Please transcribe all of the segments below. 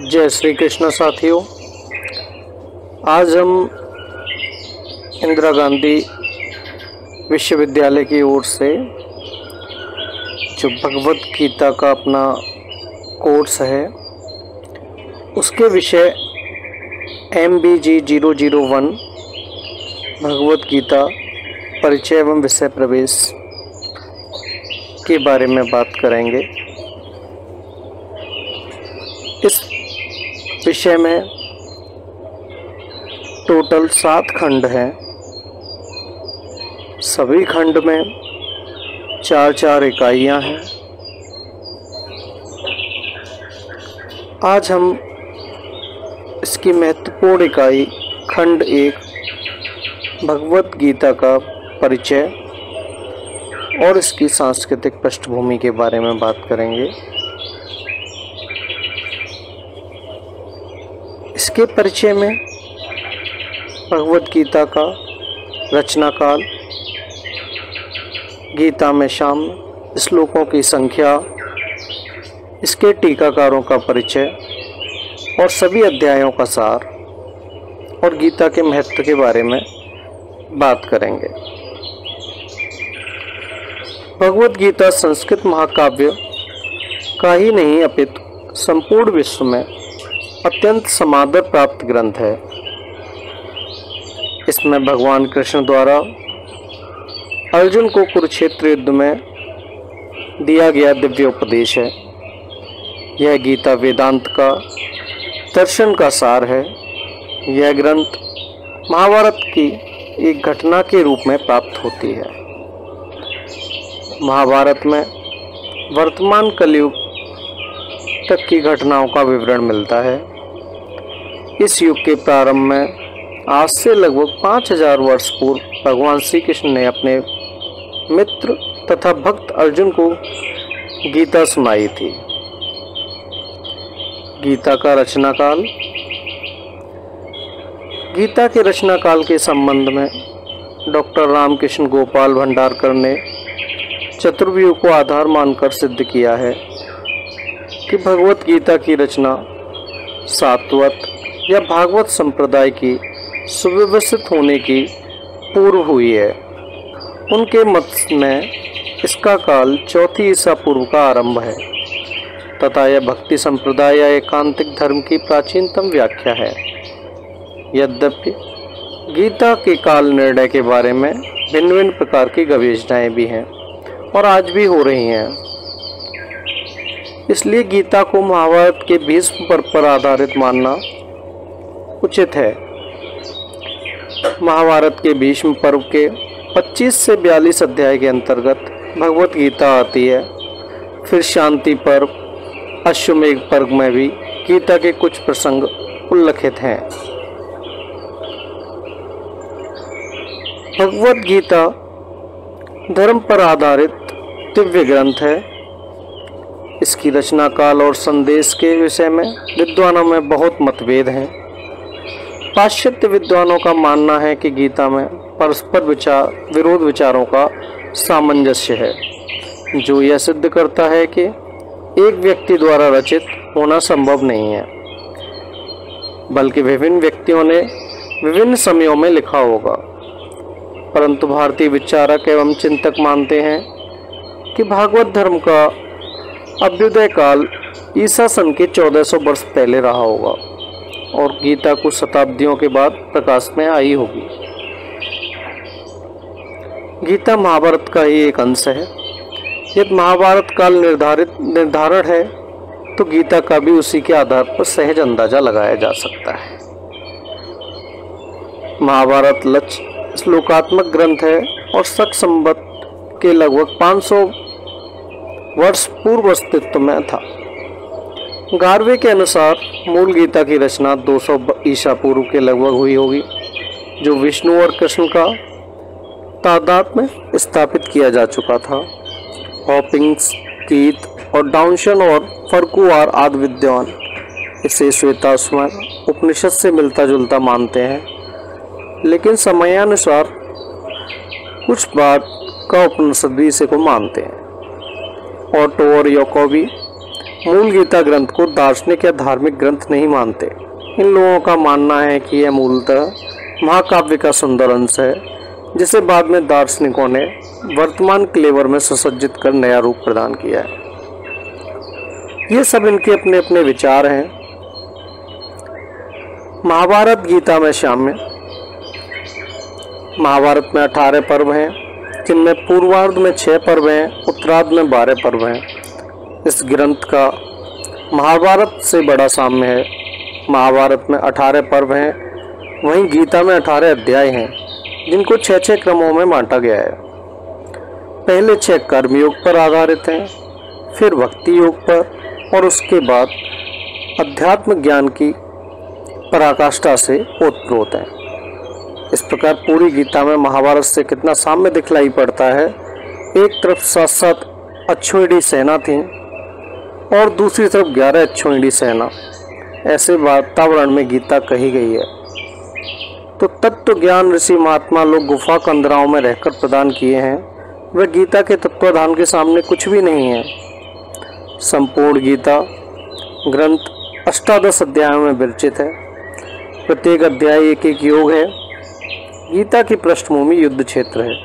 जय श्री कृष्ण साथियों। आज हम इंदिरा गांधी विश्वविद्यालय की ओर से जो भगवत गीता का अपना कोर्स है उसके विषय MBG 001 भगवत गीता परिचय एवं विषय प्रवेश के बारे में बात करेंगे। इस विषय में टोटल 7 खंड हैं। सभी खंड में 4-4 इकाइयाँ हैं। आज हम इसकी महत्वपूर्ण इकाई खंड 1 भगवत गीता का परिचय और इसकी सांस्कृतिक पृष्ठभूमि के बारे में बात करेंगे। इसके परिचय में भगवत गीता का रचना काल, गीता में शामिल श्लोकों की संख्या, इसके टीकाकारों का परिचय और सभी अध्यायों का सार और गीता के महत्व के बारे में बात करेंगे। भगवत गीता संस्कृत महाकाव्य का ही नहीं अपितु संपूर्ण विश्व में अत्यंत समादर प्राप्त ग्रंथ है। इसमें भगवान कृष्ण द्वारा अर्जुन को कुरुक्षेत्र युद्ध में दिया गया दिव्य उपदेश है। यह गीता वेदांत का दर्शन का सार है। यह ग्रंथ महाभारत की एक घटना के रूप में प्राप्त होती है। महाभारत में वर्तमान कलयुग तक की घटनाओं का विवरण मिलता है। इस युग के प्रारंभ में आज से लगभग 5000 वर्ष पूर्व भगवान श्री कृष्ण ने अपने मित्र तथा भक्त अर्जुन को गीता सुनाई थी। गीता का रचना काल। गीता के रचना काल के संबंध में डॉक्टर रामकृष्ण गोपाल भंडारकर ने चतुर्व्यूह को आधार मानकर सिद्ध किया है कि भगवत गीता की रचना सात्वत या भागवत संप्रदाय की सुव्यवस्थित होने की पूर्व हुई है। उनके मत में इसका काल 4वीं ईसा पूर्व का आरंभ है तथा यह भक्ति संप्रदाय या एकांतिक धर्म की प्राचीनतम व्याख्या है। यद्यपि गीता के काल निर्णय के बारे में भिन्न भिन्न प्रकार की गवेषणाएं भी हैं और आज भी हो रही हैं। इसलिए गीता को महाभारत के भीष्म पर्व पर आधारित मानना उचित है। महाभारत के भीष्म पर्व के 25 से 42 अध्याय के अंतर्गत भगवत गीता आती है। फिर शांति पर्व, अश्वमेध पर्व में भी गीता के कुछ प्रसंग उल्लिखित हैं। भगवत गीता धर्म पर आधारित दिव्य ग्रंथ है। इसकी रचना काल और संदेश के विषय में विद्वानों में बहुत मतभेद हैं। पाश्चात्य विद्वानों का मानना है कि गीता में परस्पर विरोध विचारों का सामंजस्य है, जो यह सिद्ध करता है कि एक व्यक्ति द्वारा रचित होना संभव नहीं है, बल्कि विभिन्न व्यक्तियों ने विभिन्न समयों में लिखा होगा। परंतु भारतीय विचारक एवं चिंतक मानते हैं कि भागवत धर्म का अभ्युदय काल ईसा सन के 1400 वर्ष पहले रहा होगा और गीता कुछ शताब्दियों के बाद प्रकाश में आई होगी। गीता महाभारत का ही एक अंश है। यदि महाभारत काल निर्धारण है तो गीता का भी उसी के आधार पर सहज अंदाजा लगाया जा सकता है। महाभारत लक्ष्य श्लोकात्मक ग्रंथ है और शक संवत के लगभग 500 वर्ष पूर्व अस्तित्व में था। गारवे के अनुसार मूल गीता की रचना 200 ईसा पूर्व के लगभग हुई होगी, जो विष्णु और कृष्ण का तादात्म्य स्थापित किया जा चुका था। हॉपिंग्स, कीथ और डाउनशन और फर्कुआर आदि विद्वान इसे श्वेताश्वर उपनिषद से मिलता जुलता मानते हैं, लेकिन समयानुसार कुछ बात का उपनिषद भी इसे को मानते हैं। ऑटो और याकोबी मूल गीता ग्रंथ को दार्शनिक या धार्मिक ग्रंथ नहीं मानते। इन लोगों का मानना है कि यह मूलतः महाकाव्य का सुंदर अंश है, जिसे बाद में दार्शनिकों ने वर्तमान क्लेवर में सुसज्जित कर नया रूप प्रदान किया है। ये सब इनके अपने अपने विचार हैं। महाभारत गीता में शामिल। महाभारत में 18 पर्व हैं, जिनमें पूर्वार्ध में 6 पर्व हैं, उत्तरार्ध में 12 पर्व हैं। इस ग्रंथ का महाभारत से बड़ा साम्य है। महाभारत में 18 पर्व हैं, वहीं गीता में 18 अध्याय हैं, जिनको 6-6 क्रमों में बांटा गया है। पहले 6 कर्मयोग पर आधारित हैं, फिर भक्ति योग पर, और उसके बाद अध्यात्म ज्ञान की पराकाष्ठा से ओतप्रोत हैं। इस प्रकार पूरी गीता में महाभारत से कितना साम्य दिखलाई पड़ता है। एक तरफ 7-7 अश्वमेध सेना थी और दूसरी तरफ 11 अश्वमेध सेना। ऐसे वातावरण में गीता कही गई है। तो तत्व ज्ञान ऋषि महात्मा लोग गुफा कंदराओं में रहकर प्रदान किए हैं, वह गीता के तत्वाधान के सामने कुछ भी नहीं है। संपूर्ण गीता ग्रंथ 18 अध्यायों में विरचित है। प्रत्येक अध्याय एक एक योग है। गीता की पृष्ठभूमि युद्ध क्षेत्र है।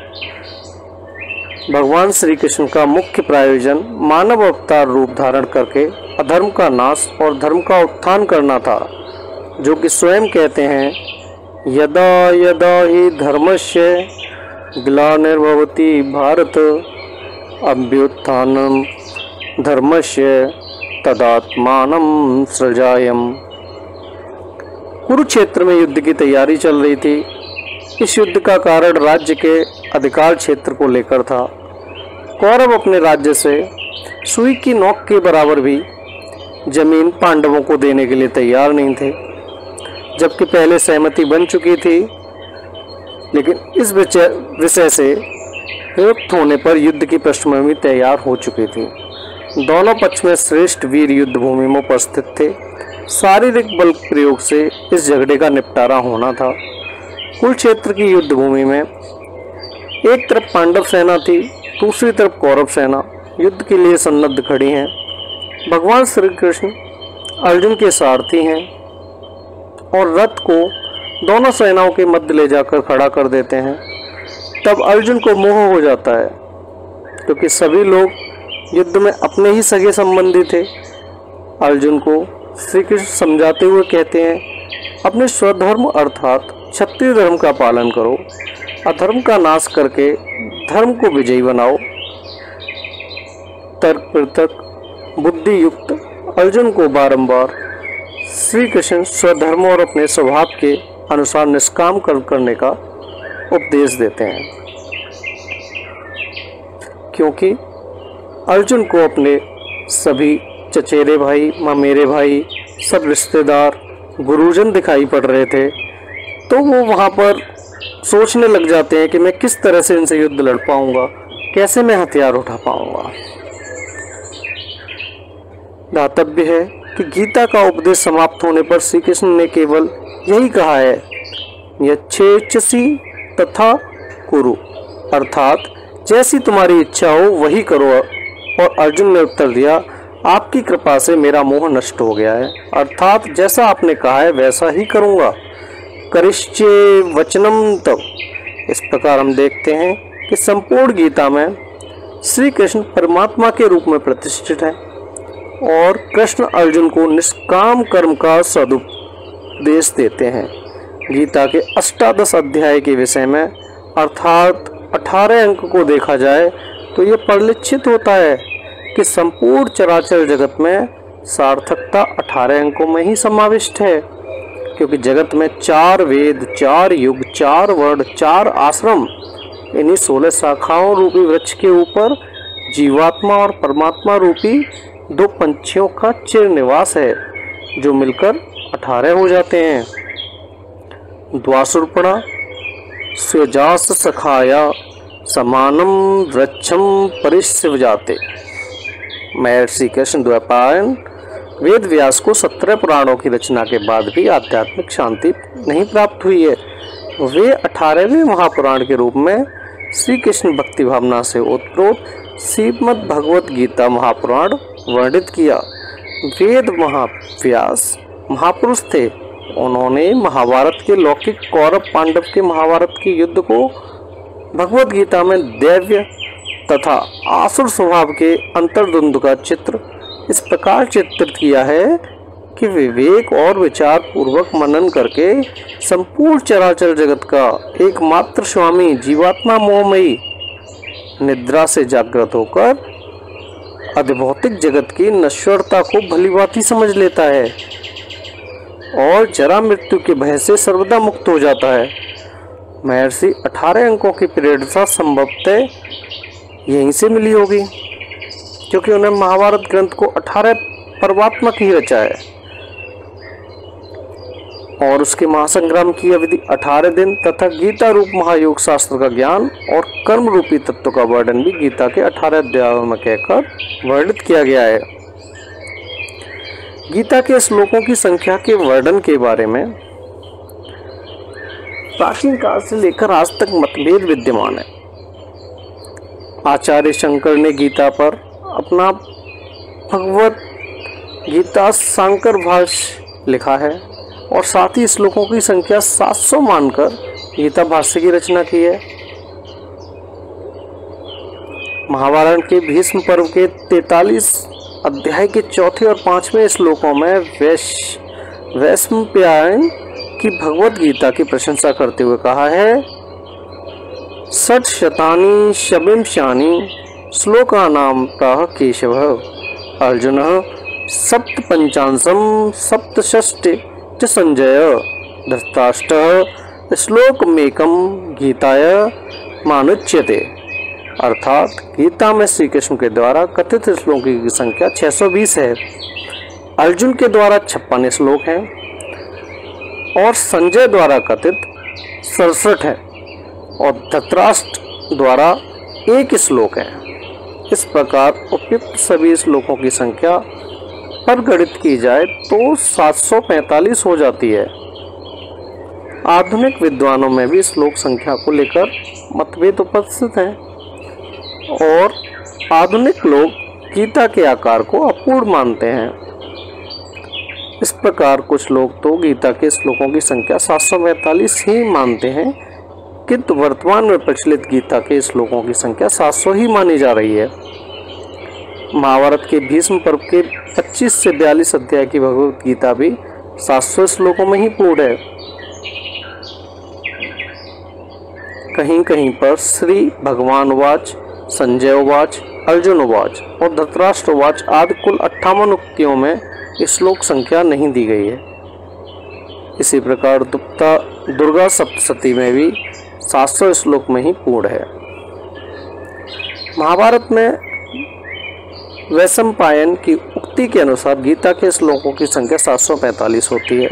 भगवान श्री कृष्ण का मुख्य प्रायोजन मानव अवतार रूप धारण करके अधर्म का नाश और धर्म का उत्थान करना था, जो कि स्वयं कहते हैं, यदा यदा हि धर्मस्य ग्लानिर्भवति भारत अभ्युत्थानं धर्मस्य तदात्मानं सृजाम्यहम्। कुरुक्षेत्र में युद्ध की तैयारी चल रही थी। इस युद्ध का कारण राज्य के अधिकार क्षेत्र को लेकर था। कौरव अपने राज्य से सुई की नोक के बराबर भी जमीन पांडवों को देने के लिए तैयार नहीं थे, जबकि पहले सहमति बन चुकी थी। लेकिन इस विषय से विमुक्त होने पर युद्ध की पृष्ठभूमि तैयार हो चुकी थी। दोनों पक्ष में श्रेष्ठ वीर युद्ध भूमि में उपस्थित थे। शारीरिक बल प्रयोग से इस झगड़े का निपटारा होना था। कुरुक्षेत्र की युद्ध भूमि में एक तरफ पांडव सेना थी, दूसरी तरफ कौरव सेना युद्ध के लिए सन्नद्ध खड़ी हैं। भगवान श्री कृष्ण अर्जुन के सारथी हैं और रथ को दोनों सेनाओं के मध्य ले जाकर खड़ा कर देते हैं। तब अर्जुन को मोह हो जाता है, क्योंकि सभी लोग युद्ध में अपने ही सगे संबंधी थे। अर्जुन को श्री कृष्ण समझाते हुए कहते हैं, अपने स्वधर्म अर्थात क्षत्रिय धर्म का पालन करो, अधर्म का नाश करके धर्म को विजयी बनाओ। तर्क प्रतर्क बुद्धि युक्त अर्जुन को बारंबार श्री कृष्ण स्वधर्म और अपने स्वभाव के अनुसार निष्काम कर्म करने का उपदेश देते हैं, क्योंकि अर्जुन को अपने सभी चचेरे भाई, ममेरे भाई, सब रिश्तेदार, गुरुजन दिखाई पड़ रहे थे। तो वो वहाँ पर सोचने लग जाते हैं कि मैं किस तरह से इनसे युद्ध लड़ पाऊंगा, कैसे मैं हथियार उठा पाऊंगा। दातव्य है कि गीता का उपदेश समाप्त होने पर श्री कृष्ण ने केवल यही कहा है, यच्छेच्छसि तथा कुरु, अर्थात जैसी तुम्हारी इच्छा हो वही करो। और अर्जुन ने उत्तर दिया, आपकी कृपा से मेरा मोह नष्ट हो गया है, अर्थात जैसा आपने कहा है वैसा ही करूँगा। करिष्ये वचनम तव। इस प्रकार हम देखते हैं कि संपूर्ण गीता में श्री कृष्ण परमात्मा के रूप में प्रतिष्ठित है और कृष्ण अर्जुन को निष्काम कर्म का सदुपदेश देते हैं। गीता के 18 अध्याय के विषय में अर्थात 18 अंक को देखा जाए तो ये परिलक्षित होता है कि संपूर्ण चराचर जगत में सार्थकता 18 अंकों में ही समाविष्ट है, क्योंकि जगत में 4 वेद, 4 युग, 4 वर्ण, 4 आश्रम, इन्हीं 16 शाखाओं रूपी वृक्ष के ऊपर जीवात्मा और परमात्मा रूपी 2 पंछियों का चिर निवास है, जो मिलकर 18 हो जाते हैं। द्वासुर्पणा स्वेजास सखाया समानम वृक्षम परिस्वजाते। महर्षि कृष्ण द्वैपायन वेद व्यास को 17 पुराणों की रचना के बाद भी आध्यात्मिक शांति नहीं प्राप्त हुई है। वे 18वें महापुराण के रूप में श्री कृष्ण भक्ति भावना से ओतप्रोत श्रीमद् भगवत गीता महापुराण वर्णित किया, वेद व्यास महापुरुष थे। उन्होंने महाभारत के लौकिक कौरव पांडव के महाभारत के युद्ध को भगवत गीता में दैव्य तथा आसुर स्वभाव के अंतर्द्वंद का चित्र इस प्रकार चित्रित किया है कि विवेक और विचार पूर्वक मनन करके संपूर्ण चराचर जगत का एकमात्र स्वामी जीवात्मा मोहमयी निद्रा से जागृत होकर अधिभौतिक जगत की नश्वरता को भलीभांति समझ लेता है और जरा मृत्यु के भय से सर्वदा मुक्त हो जाता है। महर्षि 18 अंकों की प्रेरणा संभवतः यहीं से मिली होगी, क्योंकि उन्हें महाभारत ग्रंथ को 18 पर्वात्मक ही रचा है और उसके महासंग्राम की अवधि 18 दिन तथा गीता रूप महायोग शास्त्र का ज्ञान और कर्म रूपी तत्व का वर्णन भी गीता के 18 अध्यायों में कहकर वर्णित किया गया है। गीता के श्लोकों की संख्या के वर्णन के बारे में प्राचीन काल से लेकर आज तक मतभेद विद्यमान है। आचार्य शंकर ने गीता पर अपना भगवत गीता सांकर भाष्य लिखा है और साथ ही श्लोकों की संख्या 700 मानकर गीता भाष्य की रचना की है। महाभारत के भीष्म पर्व के 43 अध्याय के चौथे और 5वें श्लोकों में वैशंपायन की भगवत गीता की प्रशंसा करते हुए कहा है, षट शतानि शबिंशानि श्लोकानां प्राह केशव अर्जुन सप्त पंचांशम सप्तषष्टि च संजय धृतराष्ट्र श्लोकमेकं गीताय मानुच्यते। अर्थात गीता में श्री कृष्ण के द्वारा कथित श्लोकों की संख्या 620 है, अर्जुन के द्वारा 56 श्लोक हैं और संजय द्वारा कथित 67 है और धृतराष्ट्र द्वारा 1 श्लोक है। इस प्रकार उपयुक्त सभी श्लोकों की संख्या पर गणित की जाए तो 745 हो जाती है। आधुनिक विद्वानों में भी श्लोक संख्या को लेकर मतभेद उपस्थित हैं और आधुनिक लोग गीता के आकार को अपूर्ण मानते हैं। इस प्रकार कुछ लोग तो गीता के श्लोकों की संख्या 745 ही मानते हैं, किंतु वर्तमान में प्रचलित गीता के श्लोकों की संख्या 700 ही मानी जा रही है। महाभारत के भीष्म पर्व के 25 से 42 अध्याय की भगवत गीता भी 700 श्लोकों में ही पूर्ण है। कहीं कहीं पर श्री भगवान उवाच, संजय उवाच, अर्जुन उवाच और धृतराष्ट्र उवाच आदि कुल 58 उक्तियों में श्लोक संख्या नहीं दी गई है। इसी प्रकार दुर्गा सप्तशती में भी 700 श्लोक में ही पूर्ण है। महाभारत में वैशंपायन की उक्ति के अनुसार गीता के श्लोकों की संख्या 745 होती है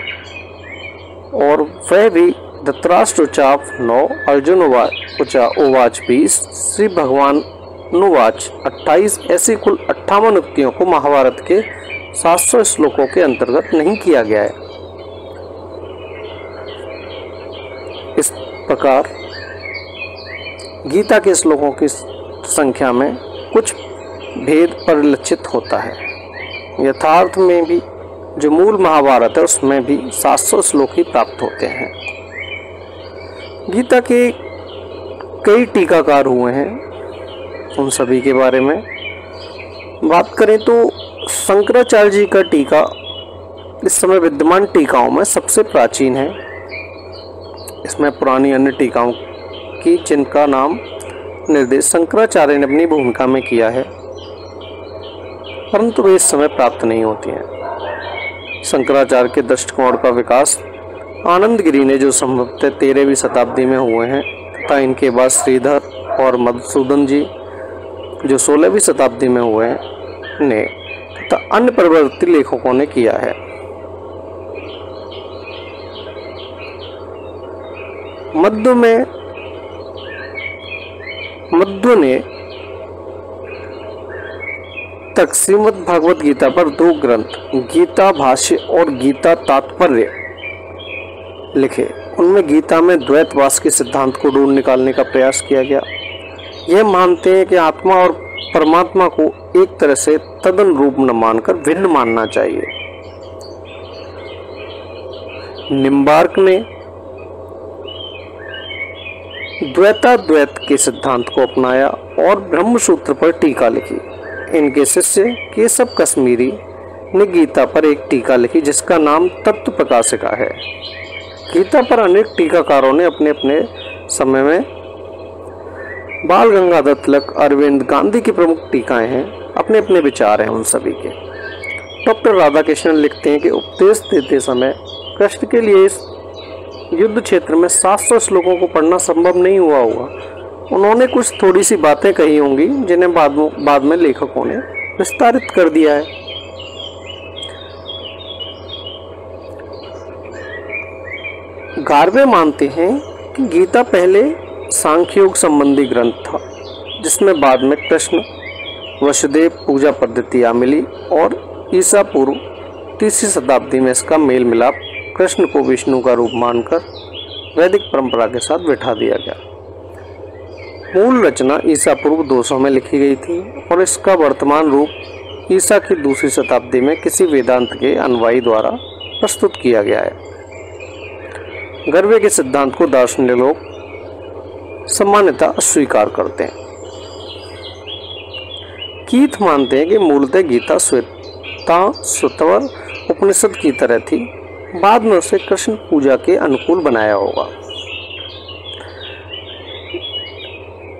और वह भी धृतराष्ट्र उचाप 9, अर्जुन उवाच 20, श्री भगवान नुवाच 28, ऐसी कुल 58 उक्तियों को महाभारत के 700 श्लोकों के अंतर्गत नहीं किया गया है। इस प्रकार गीता के श्लोकों की संख्या में कुछ भेद परिलक्षित होता है। यथार्थ में भी जो मूल महाभारत है उसमें भी 700 श्लोक ही प्राप्त होते हैं। गीता के कई टीकाकार हुए हैं, उन सभी के बारे में बात करें तो शंकराचार्य जी का टीका इस समय विद्यमान टीकाओं में सबसे प्राचीन है। इसमें पुरानी अन्य टीकाओं की जिनका नाम निर्देश शंकराचार्य ने अपनी भूमिका में किया है, परंतु वे इस समय प्राप्त नहीं होती हैं। शंकराचार्य के दृष्टिकोण का विकास आनंद गिरी ने जो संभवतः 13वीं शताब्दी में हुए हैं तथा इनके बाद श्रीधर और मधुसूदन जी जो 16वीं शताब्दी में हुए हैं ने तथा अन्य परिवर्ती लेखकों ने किया है। मध्व ने तक श्रीमद् भागवत गीता पर 2 ग्रंथ गीता भाष्य और गीता तात्पर्य लिखे। उनमें गीता में द्वैतवास के सिद्धांत को ढूंढ निकालने का प्रयास किया गया। यह मानते हैं कि आत्मा और परमात्मा को एक तरह से तदन रूप न मानकर भिन्न मानना चाहिए। निम्बार्क ने द्वैताद्वैत के सिद्धांत को अपनाया और ब्रह्मसूत्र पर टीका लिखी। इनके शिष्य केशव कश्मीरी ने गीता पर एक टीका लिखी जिसका नाम तत्व प्रकाशिका है। गीता पर अनेक टीकाकारों ने अपने अपने समय में, बाल गंगाधर तिलक, अरविंद, गांधी की प्रमुख टीकाएं हैं, अपने अपने विचार हैं उन सभी के। डॉक्टर राधाकृष्णन लिखते हैं कि उपदेश देते समय कृष्ण के लिए इस युद्ध क्षेत्र में 700 श्लोकों को पढ़ना संभव नहीं हुआ होगा। उन्होंने कुछ थोड़ी सी बातें कही होंगी जिन्हें बाद में लेखकों ने विस्तारित कर दिया है। गार्वे मानते हैं कि गीता पहले सांख्य योग संबंधी ग्रंथ था, जिसमें बाद में कृष्ण वसुदेव पूजा पद्धतियाँ मिली और ईसा पूर्व 3वीं शताब्दी में इसका मेल मिलाप कृष्ण को विष्णु का रूप मानकर वैदिक परंपरा के साथ बैठा दिया गया। मूल रचना ईसा पूर्व 200 में लिखी गई थी और इसका वर्तमान रूप ईसा की 2वीं शताब्दी में किसी वेदांत के अनुयायी द्वारा प्रस्तुत किया गया है। गर्वे के सिद्धांत को दार्शनिक लोग सामान्यतः अस्वीकार करते हैं। कीथ मानते हैं कि मूलतः गीता श्वेताश्वतर उपनिषद की तरह थी, बाद में उसे कृष्ण पूजा के अनुकूल बनाया होगा।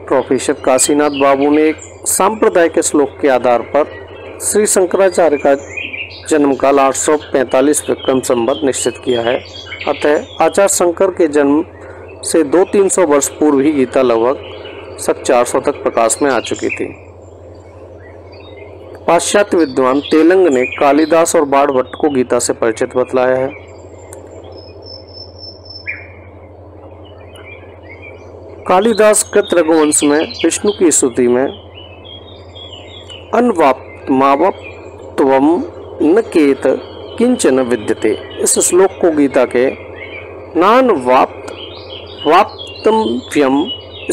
प्रोफेसर काशीनाथ बाबू ने एक सांप्रदायिक श्लोक के आधार पर श्री शंकराचार्य का जन्म काल 845 विक्रम संवत निश्चित किया है। अतः आचार्य शंकर के जन्म से 200-300 वर्ष पूर्व ही गीता लगभग 400 तक प्रकाश में आ चुकी थी। पाश्चात्य विद्वान तेलंग ने कालिदास और बाणभट्ट को गीता से परिचित बतलाया है। कालिदास कृत रघुवंश में विष्णु की स्तुति में अन्वाप्तमावप्त्वम न केत किंचन विद्यते, इस श्लोक को गीता के नानवाप्तव्यम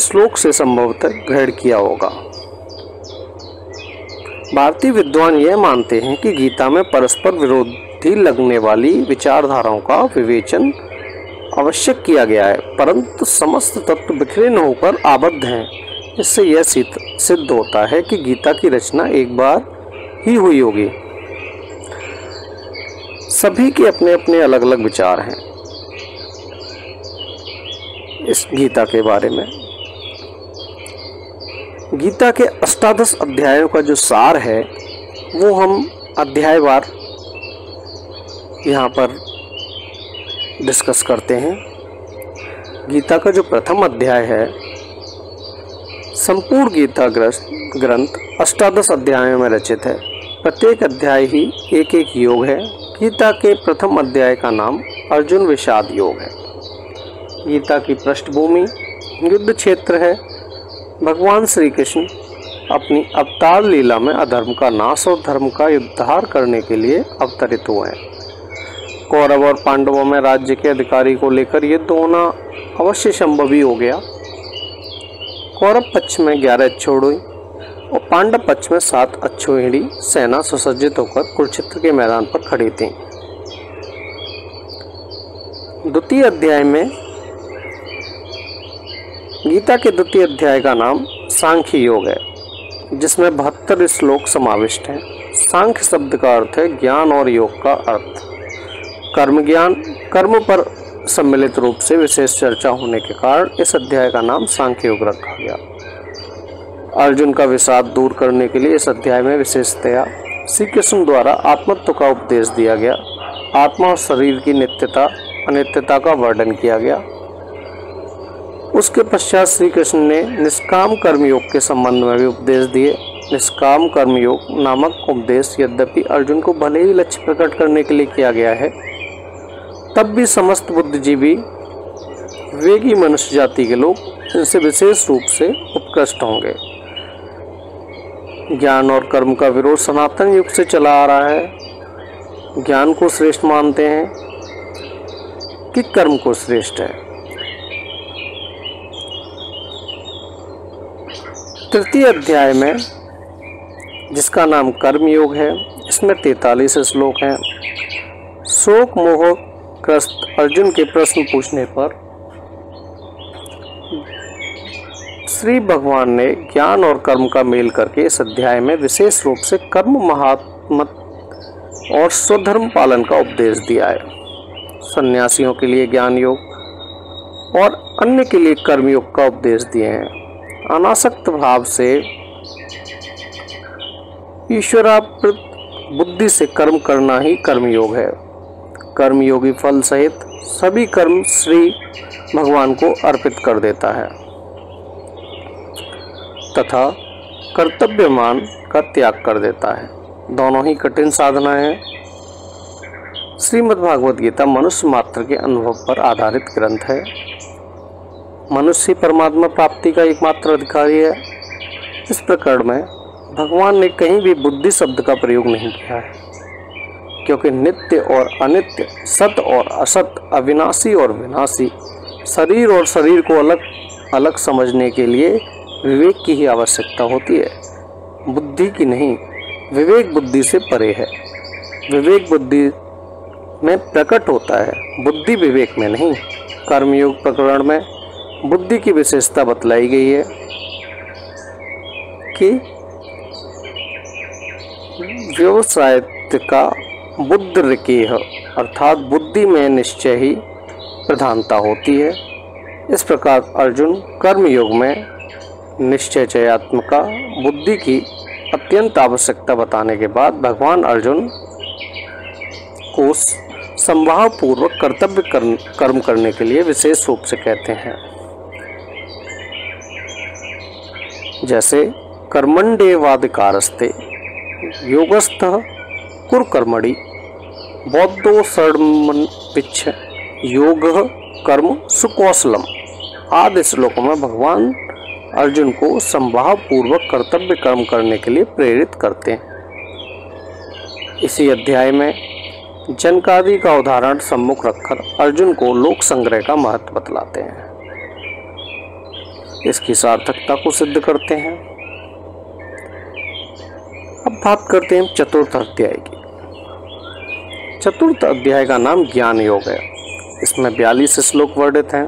श्लोक से संभवतः ग्रहण किया होगा। भारतीय विद्वान यह मानते हैं कि गीता में परस्पर विरोधी लगने वाली विचारधाराओं का विवेचन आवश्यक किया गया है, परंतु समस्त तत्व बिखरे न होकर आबद्ध हैं। इससे यह सिद्ध होता है कि गीता की रचना एक बार ही हुई होगी। सभी के अपने अपने अलग अलग विचार हैं इस गीता के बारे में। गीता के अष्टादश अध्यायों का जो सार है वो हम अध्यायवार यहाँ पर डिस्कस करते हैं। गीता का जो प्रथम अध्याय है, संपूर्ण गीता ग्रंथ अष्टादश अध्यायों में रचित है। प्रत्येक अध्याय ही एक एक योग है। गीता के प्रथम अध्याय का नाम अर्जुन विषाद योग है। गीता की पृष्ठभूमि युद्ध क्षेत्र है। भगवान श्री कृष्ण अपनी अवतार लीला में अधर्म का नाश और धर्म का उद्धार करने के लिए अवतरित हुए हैं। कौरव और पांडवों में राज्य के अधिकारी को लेकर युद्ध होना अवश्य संभव ही हो गया। कौरव पक्ष में 11 अक्षौहिणी और पांडव पक्ष में 7 अक्षौहिणी सेना सुसज्जित होकर कुरुक्षेत्र के मैदान पर खड़ी थी। द्वितीय अध्याय में गीता के द्वितीय अध्याय का नाम सांख्य योग है, जिसमें 72 श्लोक समाविष्ट हैं। सांख्य शब्द का अर्थ है ज्ञान और योग का अर्थ कर्म ज्ञान। कर्म पर सम्मिलित रूप से विशेष चर्चा होने के कारण इस अध्याय का नाम सांख्य योग रखा गया। अर्जुन का विषाद दूर करने के लिए इस अध्याय में विशेषतया श्री कृष्ण द्वारा आत्मत्व का उपदेश दिया गया। आत्मा और शरीर की नित्यता अनित्यता का वर्णन किया गया। उसके पश्चात श्री कृष्ण ने निष्काम कर्मयोग के संबंध में भी उपदेश दिए। निष्काम कर्मयोग नामक उपदेश यद्यपि अर्जुन को भले ही लक्ष्य प्रकट करने के लिए किया गया है, तब भी समस्त बुद्धिजीवी वेगी मनुष्य जाति के लोग इनसे विशेष रूप से उत्कृष्ट होंगे। ज्ञान और कर्म का विरोध सनातन युग से चला आ रहा है। ज्ञान को श्रेष्ठ मानते हैं कि कर्म को श्रेष्ठ है। तृतीय अध्याय में जिसका नाम कर्मयोग है। इसमें 43 श्लोक हैं। शोक मोह ग्रस्त अर्जुन के प्रश्न पूछने पर श्री भगवान ने ज्ञान और कर्म का मेल करके इस अध्याय में विशेष रूप से कर्म महात्मत और स्वधर्म पालन का उपदेश दिया है। सन्यासियों के लिए ज्ञान योग और अन्य के लिए कर्मयोग का उपदेश दिए हैं। अनासक्त भाव से ईश्वरार्पित बुद्धि से कर्म करना ही कर्मयोग है। कर्मयोगी फल सहित सभी कर्म श्री भगवान को अर्पित कर देता है तथा कर्तव्यमान का त्याग कर देता है। दोनों ही कठिन साधनाएं हैं। श्रीमद् भागवत गीता मनुष्य मात्र के अनुभव पर आधारित ग्रंथ है। मनुष्य ही परमात्मा प्राप्ति का एकमात्र अधिकारी है। इस प्रकरण में भगवान ने कहीं भी बुद्धि शब्द का प्रयोग नहीं किया है, क्योंकि नित्य और अनित्य, सत और असत, अविनाशी और विनाशी, शरीर और शरीर को अलग अलग समझने के लिए विवेक की ही आवश्यकता होती है, बुद्धि की नहीं। विवेक बुद्धि से परे है। विवेक बुद्धि में प्रकट होता है, बुद्धि विवेक में नहीं। कर्मयोग प्रकरण में बुद्धि की विशेषता बतलाई गई है कि व्यवसाय का बुद्ध ऋकेह अर्थात बुद्धि में निश्चय ही प्रधानता होती है। इस प्रकार अर्जुन कर्मयोग में निश्चय चयात्मका बुद्धि की अत्यंत आवश्यकता बताने के बाद भगवान अर्जुन को संभाव पूर्वक कर्तव्य कर्म करने के लिए विशेष रूप से कहते हैं। जैसे कर्मण्येवाधिकारस्ते योगस्थः कुरु कर्मणि बौद्धो सर्वमनपिच्छ योगः कर्म सुकौशलम आदि श्लोकों में भगवान अर्जुन को संभाव पूर्वक कर्तव्य कर्म करने के लिए प्रेरित करते हैं। इसी अध्याय में जनकादि का उदाहरण सम्मुख रखकर अर्जुन को लोक संग्रह का महत्व बतलाते हैं, इसकी सार्थकता को सिद्ध करते हैं। अब बात करते हैं चतुर्थ अध्याय की। चतुर्थ अध्याय का नाम ज्ञान योग है। इसमें 42 श्लोक वर्णित हैं।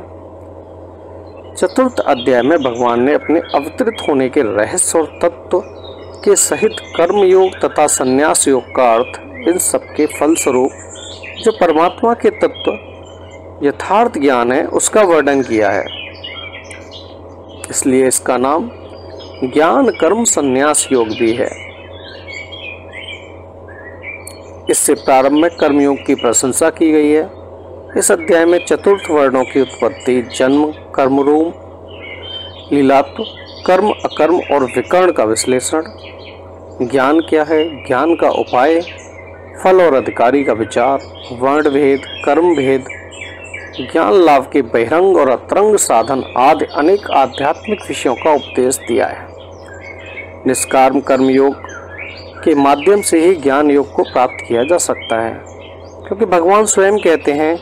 चतुर्थ अध्याय में भगवान ने अपने अवतरित होने के रहस्य और तत्व के सहित कर्म योग तथा संन्यास योग का अर्थ, इन सबके फलस्वरूप जो परमात्मा के तत्व यथार्थ ज्ञान है उसका वर्णन किया है। इसलिए इसका नाम ज्ञान कर्म संन्यास योग भी है। इससे प्रारंभ में कर्मयोग की प्रशंसा की गई है। इस अध्याय में चतुर्थ वर्णों की उत्पत्ति, जन्म, कर्मरूप, लीलात्व, कर्म, अकर्म और विकर्ण का विश्लेषण, ज्ञान क्या है, ज्ञान का उपाय, फल और अधिकारी का विचार, वर्ण भेद, कर्म भेद, ज्ञान लाभ के बहिरंग और अतरंग साधन आदि अनेक आध्यात्मिक विषयों का उपदेश दिया है। निष्काम कर्मयोग के माध्यम से ही ज्ञान योग को प्राप्त किया जा सकता है, क्योंकि भगवान स्वयं कहते हैं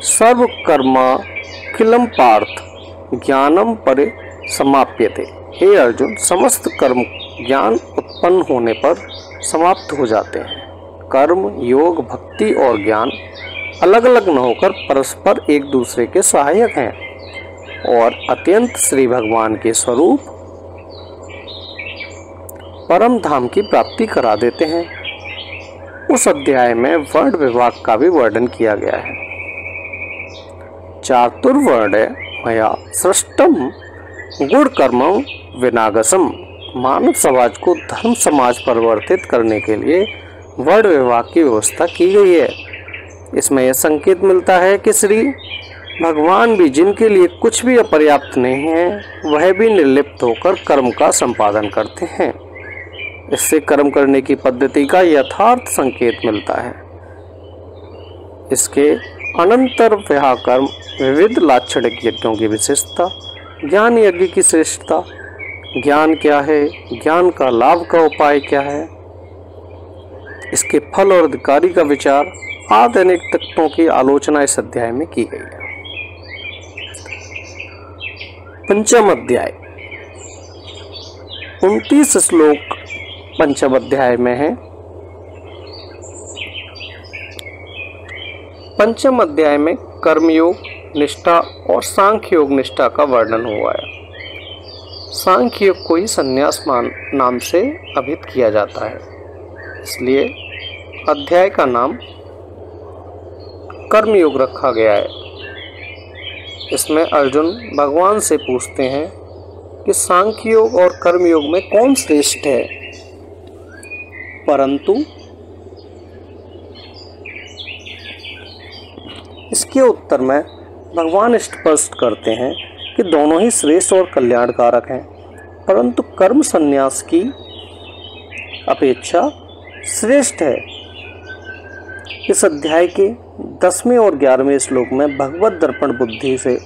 सर्व कर्मा किलम पार्थ ज्ञानम परे समाप्यते। हे अर्जुन, समस्त कर्म ज्ञान उत्पन्न होने पर समाप्त हो जाते हैं। कर्म, योग, भक्ति और ज्ञान अलग अलग न होकर परस्पर एक दूसरे के सहायक हैं और अत्यंत श्री भगवान के स्वरूप परम धाम की प्राप्ति करा देते हैं। उस अध्याय में वर्ण विभाग का भी वर्णन किया गया है। चातुर्वर्ण मया सृष्टम गुण कर्म विनागसम। मानव समाज को धर्म समाज परिवर्तित करने के लिए वर्ण विभाग की व्यवस्था की गई है। इसमें यह संकेत मिलता है कि श्री भगवान भी जिनके लिए कुछ भी अपर्याप्त नहीं है, वह भी निर्लिप्त होकर कर्म का संपादन करते हैं। इससे कर्म करने की पद्धति का यथार्थ संकेत मिलता है। इसके अनंतर व्याकर्म, विविध लाक्षणिक यज्ञों की विशेषता, ज्ञान यज्ञ की श्रेष्ठता, ज्ञान क्या है, ज्ञान का लाभ का उपाय क्या है, इसके फल और अधिकारी का विचार आदि अनेक तत्वों की आलोचना इस अध्याय में की गई है। पंचम अध्याय 29 श्लोक पंचम अध्याय में है। पंचम अध्याय में कर्मयोग निष्ठा और सांख्य योग निष्ठा का वर्णन हुआ है। सांख्य योग को ही संन्यास नाम से अभिहित किया जाता है, इसलिए अध्याय का नाम कर्मयोग रखा गया है। इसमें अर्जुन भगवान से पूछते हैं कि सांख्य योग और कर्मयोग में कौन श्रेष्ठ है, परंतु इसके उत्तर में भगवान स्पष्ट करते हैं कि दोनों ही श्रेष्ठ और कल्याणकारक हैं, परंतु कर्म संन्यास की अपेक्षा श्रेष्ठ है। इस अध्याय के 10वें और 11वें श्लोक में भगवत दर्पण बुद्धि से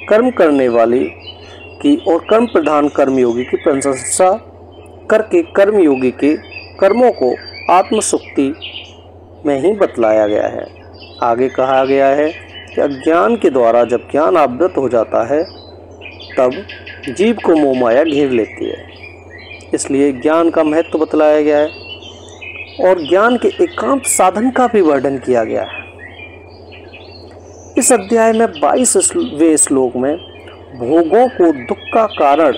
कर्म करने वाली की और कर्म प्रधान कर्मयोगी की प्रशंसा करके कर्मयोगी के कर्मों को आत्मसुक्ति में ही बतलाया गया है। आगे कहा गया है कि अज्ञान के द्वारा जब ज्ञान आवृत हो जाता है तब जीव को मोह माया घेर लेती है, इसलिए ज्ञान का महत्व बतलाया गया है और ज्ञान के एकांत साधन का भी वर्णन किया गया है। इस अध्याय में 22वें श्लोक में भोगों को दुख का कारण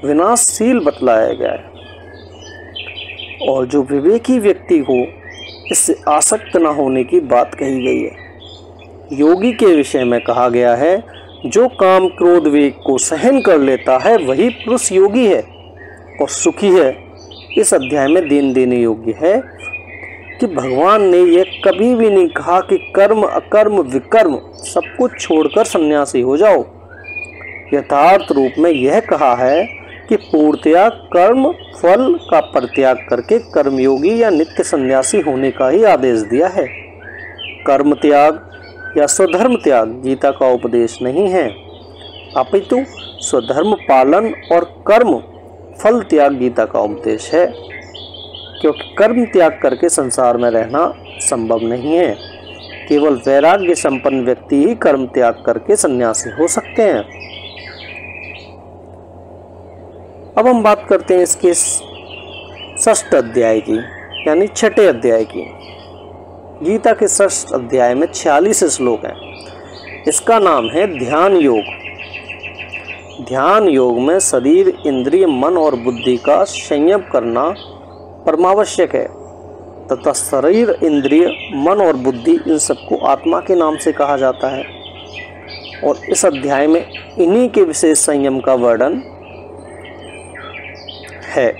विनाशशील बतलाया गया है और जो विवेकी व्यक्ति को इससे आसक्त न होने की बात कही गई है। योगी के विषय में कहा गया है, जो काम क्रोध वेग को सहन कर लेता है वही पुरुष योगी है और सुखी है। इस अध्याय में देन देने योग्य है कि भगवान ने यह कभी भी नहीं कहा कि कर्म अकर्म विकर्म सब कुछ छोड़कर सन्यासी हो जाओ। यथार्थ रूप में यह कहा है कि पूर्णतया कर्म फल का परित्याग करके कर्मयोगी या नित्य सन्यासी होने का ही आदेश दिया है। कर्म त्याग या स्वधर्म त्याग गीता का उपदेश नहीं है, अपितु स्वधर्म पालन और कर्म फल त्याग गीता का उपदेश है, क्योंकि कर्म त्याग करके संसार में रहना संभव नहीं है। केवल वैराग्य संपन्न व्यक्ति ही कर्म त्याग करके सन्यासी हो सकते हैं। अब हम बात करते हैं इसके 6ठ अध्याय की, यानी 6ठे अध्याय की। गीता के 6ठ अध्याय में 46 श्लोक हैं। इसका नाम है ध्यान योग। ध्यान योग में शरीर, इंद्रिय, मन और बुद्धि का संयम करना परमावश्यक है तथा शरीर, इंद्रिय, मन और बुद्धि इन सबको आत्मा के नाम से कहा जाता है और इस अध्याय में इन्हीं के विशेष संयम का वर्णन है,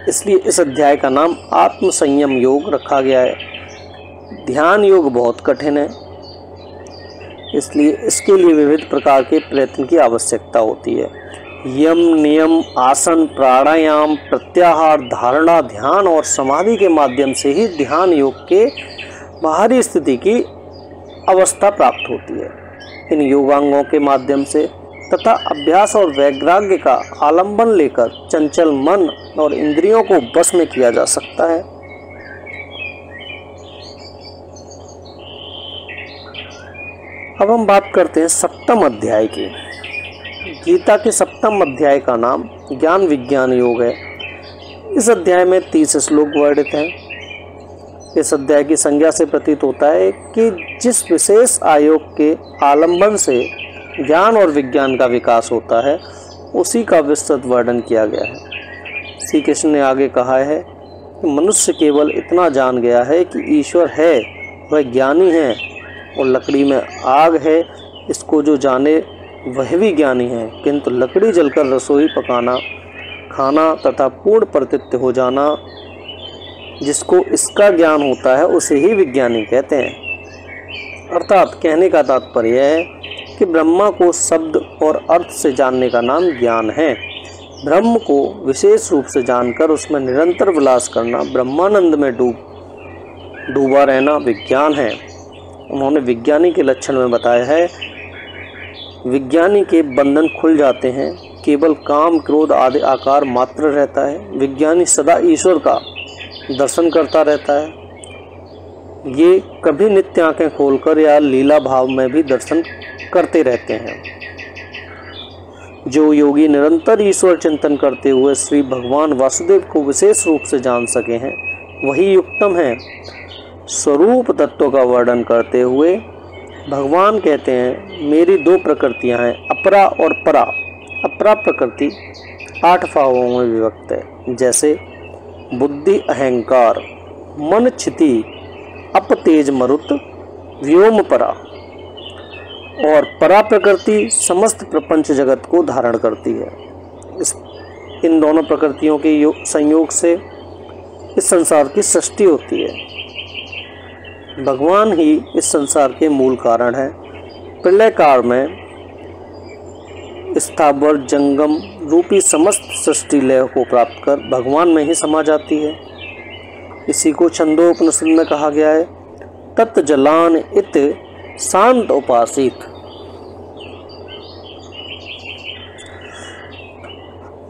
इसलिए इस अध्याय का नाम आत्म संयम योग रखा गया है। ध्यान योग बहुत कठिन है, इसलिए इसके लिए विविध प्रकार के प्रयत्न की आवश्यकता होती है। यम, नियम, आसन, प्राणायाम, प्रत्याहार, धारणा, ध्यान और समाधि के माध्यम से ही ध्यान योग के बाहरी स्थिति की अवस्था प्राप्त होती है। इन योगांगों के माध्यम से तथा अभ्यास और वैराग्य का आलंबन लेकर चंचल मन और इंद्रियों को बस में किया जा सकता है। अब हम बात करते हैं 7वें अध्याय की। गीता के 7वें अध्याय का नाम ज्ञान विज्ञान योग है। इस अध्याय में 30 श्लोक वर्णित हैं। इस अध्याय की संज्ञा से प्रतीत होता है कि जिस विशेष आयोग के आलंबन से ज्ञान और विज्ञान का विकास होता है उसी का विस्तृत वर्णन किया गया है। श्री कृष्ण ने आगे कहा है कि मनुष्य केवल इतना जान गया है कि ईश्वर है, वह ज्ञानी है, और लकड़ी में आग है, इसको जो जाने वह भी ज्ञानी है, किंतु लकड़ी जलकर रसोई पकाना, खाना तथा पूर्ण प्रतित्य हो जाना जिसको इसका ज्ञान होता है उसे ही विज्ञानी कहते हैं। अर्थात कहने का तात्पर्य है कि ब्रह्मा को शब्द और अर्थ से जानने का नाम ज्ञान है। ब्रह्म को विशेष रूप से जानकर उसमें निरंतर विलास करना, ब्रह्मानंद में डूबा रहना विज्ञान है। उन्होंने विज्ञानी के लक्षण में बताया है, विज्ञानी के बंधन खुल जाते हैं, केवल काम क्रोध आदि आकार मात्र रहता है। विज्ञानी सदा ईश्वर का दर्शन करता रहता है। ये कभी नित्य आंखें खोलकर या लीला भाव में भी दर्शन करते रहते हैं। जो योगी निरंतर ईश्वर चिंतन करते हुए श्री भगवान वासुदेव को विशेष रूप से जान सके हैं वही युक्तम है। स्वरूप तत्व का वर्णन करते हुए भगवान कहते हैं मेरी दो प्रकृतियां हैं, अपरा और परा। अपरा प्रकृति 8 भावों में विभक्त है, जैसे बुद्धि, अहंकार, मन, चिति, अप, तेज, मरुत, व्योम, परा। और परा प्रकृति समस्त प्रपंच जगत को धारण करती है। इन दोनों प्रकृतियों के संयोग से इस संसार की सृष्टि होती है। भगवान ही इस संसार के मूल कारण है। प्रलय काल में स्थावर जंगम रूपी समस्त सृष्टि लय को प्राप्त कर भगवान में ही समा जाती है। इसी को छंदोपनिषद में कहा गया है, तत् जलान इत शांत उपासित।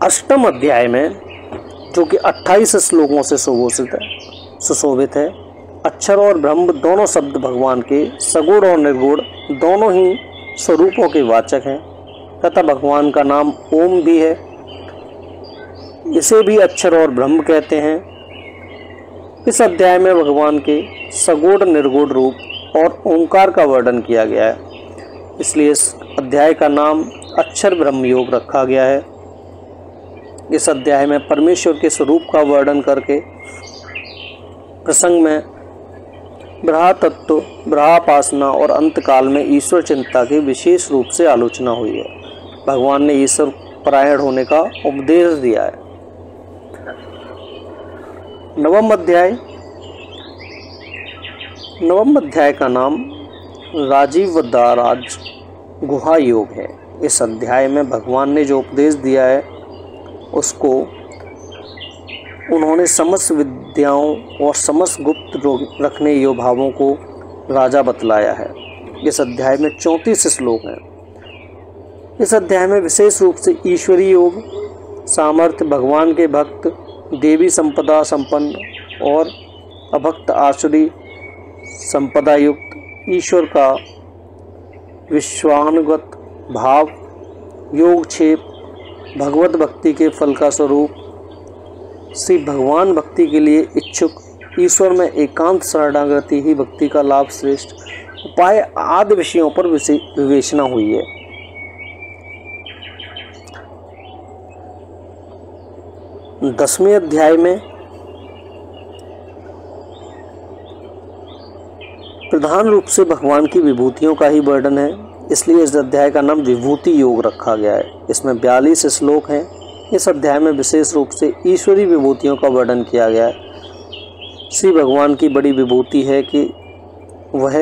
अष्टम अध्याय में, जो कि 28 श्लोकों से सुशोभित है, अक्षर और ब्रह्म दोनों शब्द भगवान के सगुण और निर्गुण दोनों ही स्वरूपों के वाचक हैं तथा भगवान का नाम ओम भी है। इसे भी अक्षर और ब्रह्म कहते हैं। इस अध्याय में भगवान के सगुण निर्गुण रूप और ओंकार का वर्णन किया गया है, इसलिए इस अध्याय का नाम अक्षर ब्रह्म योग रखा गया है। इस अध्याय में परमेश्वर के स्वरूप का वर्णन करके प्रसंग में ब्रह्मतत्व, ब्रह्मोपासना और अंतकाल में ईश्वर चिंता की विशेष रूप से आलोचना हुई है। भगवान ने ईश्वर परायण होने का उपदेश दिया है। नवम अध्याय का नाम राजीव दाराज गुहा योग है। इस अध्याय में भगवान ने जो उपदेश दिया है उसको उन्होंने समस्त विद्याओं और समस्त गुप्त रखने योग्य भावों को राजा बतलाया है। इस अध्याय में 34 श्लोक हैं। इस अध्याय में विशेष रूप से ईश्वरीय योग, सामर्थ्य, भगवान के भक्त, देवी संपदा संपन्न और अभक्त आसुरी संपदा युक्त, ईश्वर का विश्वानुगत भाव, योगक्षेप, भगवत भक्ति के फल का स्वरूप, श्री भगवान भक्ति के लिए इच्छुक, ईश्वर में एकांत शरणागति ही भक्ति का लाभ श्रेष्ठ उपाय आदि विषयों पर विवेचना हुई है। दसवें अध्याय में प्रधान रूप से भगवान की विभूतियों का ही वर्णन है, इसलिए इस अध्याय का नाम विभूति योग रखा गया है। इसमें 42 श्लोक हैं। इस अध्याय में विशेष रूप से ईश्वरी विभूतियों का वर्णन किया गया है। श्री भगवान की बड़ी विभूति है कि वह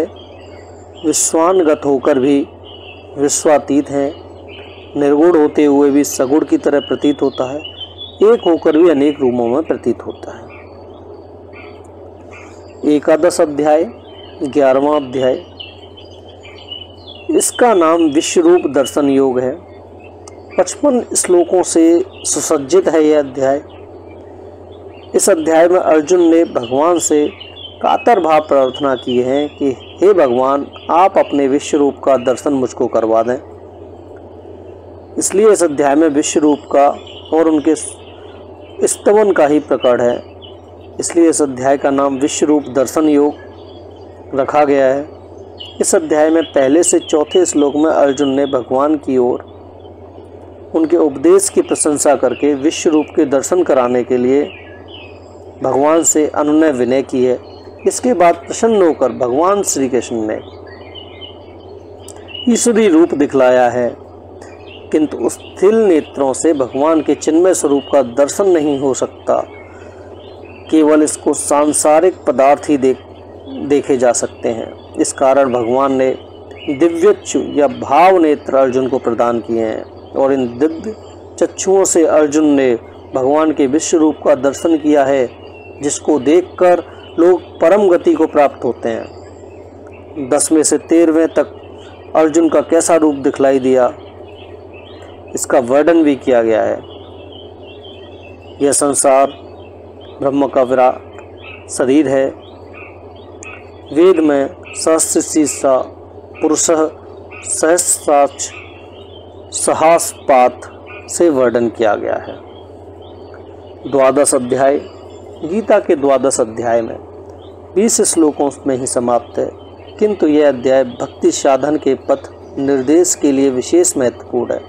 विश्वानगत होकर भी विश्वातीत हैं, निर्गुण होते हुए भी सगुण की तरह प्रतीत होता है, एक होकर भी अनेक रूपों में प्रतीत होता है। एकादश अध्याय 11वां अध्याय, इसका नाम विश्वरूप दर्शन योग है। 55 श्लोकों से सुसज्जित है यह अध्याय। इस अध्याय में अर्जुन ने भगवान से कातर भाव प्रार्थना की है कि हे भगवान, आप अपने विश्व रूप का दर्शन मुझको करवा दें। इसलिए इस अध्याय में विश्व रूप का और उनके स्तवन का ही प्रकट है, इसलिए इस अध्याय का नाम विश्व रूप दर्शन योग रखा गया है। इस अध्याय में पहले से चौथे श्लोक में अर्जुन ने भगवान की ओर उनके उपदेश की प्रशंसा करके विश्व रूप के दर्शन कराने के लिए भगवान से अनुनय विनय की है। इसके बाद प्रसन्न होकर भगवान श्री कृष्ण ने ईश्वरी रूप दिखलाया है, किंतु उस स्थिर नेत्रों से भगवान के चिन्मय स्वरूप का दर्शन नहीं हो सकता। केवल इसको सांसारिक पदार्थ ही देखे जा सकते हैं। इस कारण भगवान ने दिव्यचक्षु या भाव नेत्र अर्जुन को प्रदान किए हैं और इन दिव्य चक्षुओं से अर्जुन ने भगवान के विश्व रूप का दर्शन किया है, जिसको देखकर लोग परम गति को प्राप्त होते हैं। 10वें से 13वें तक अर्जुन का कैसा रूप दिखलाई दिया, इसका वर्णन भी किया गया है। यह संसार ब्रह्म का विराट शरीर है। वेद में सहस्रशीर्षा पुरुषः सहस्राक्ष साहसपात से वर्णन किया गया है। द्वादश अध्याय गीता के द्वादश अध्याय में 20 श्लोकों में ही समाप्त है, किंतु यह अध्याय भक्ति साधन के पथ निर्देश के लिए विशेष महत्वपूर्ण है।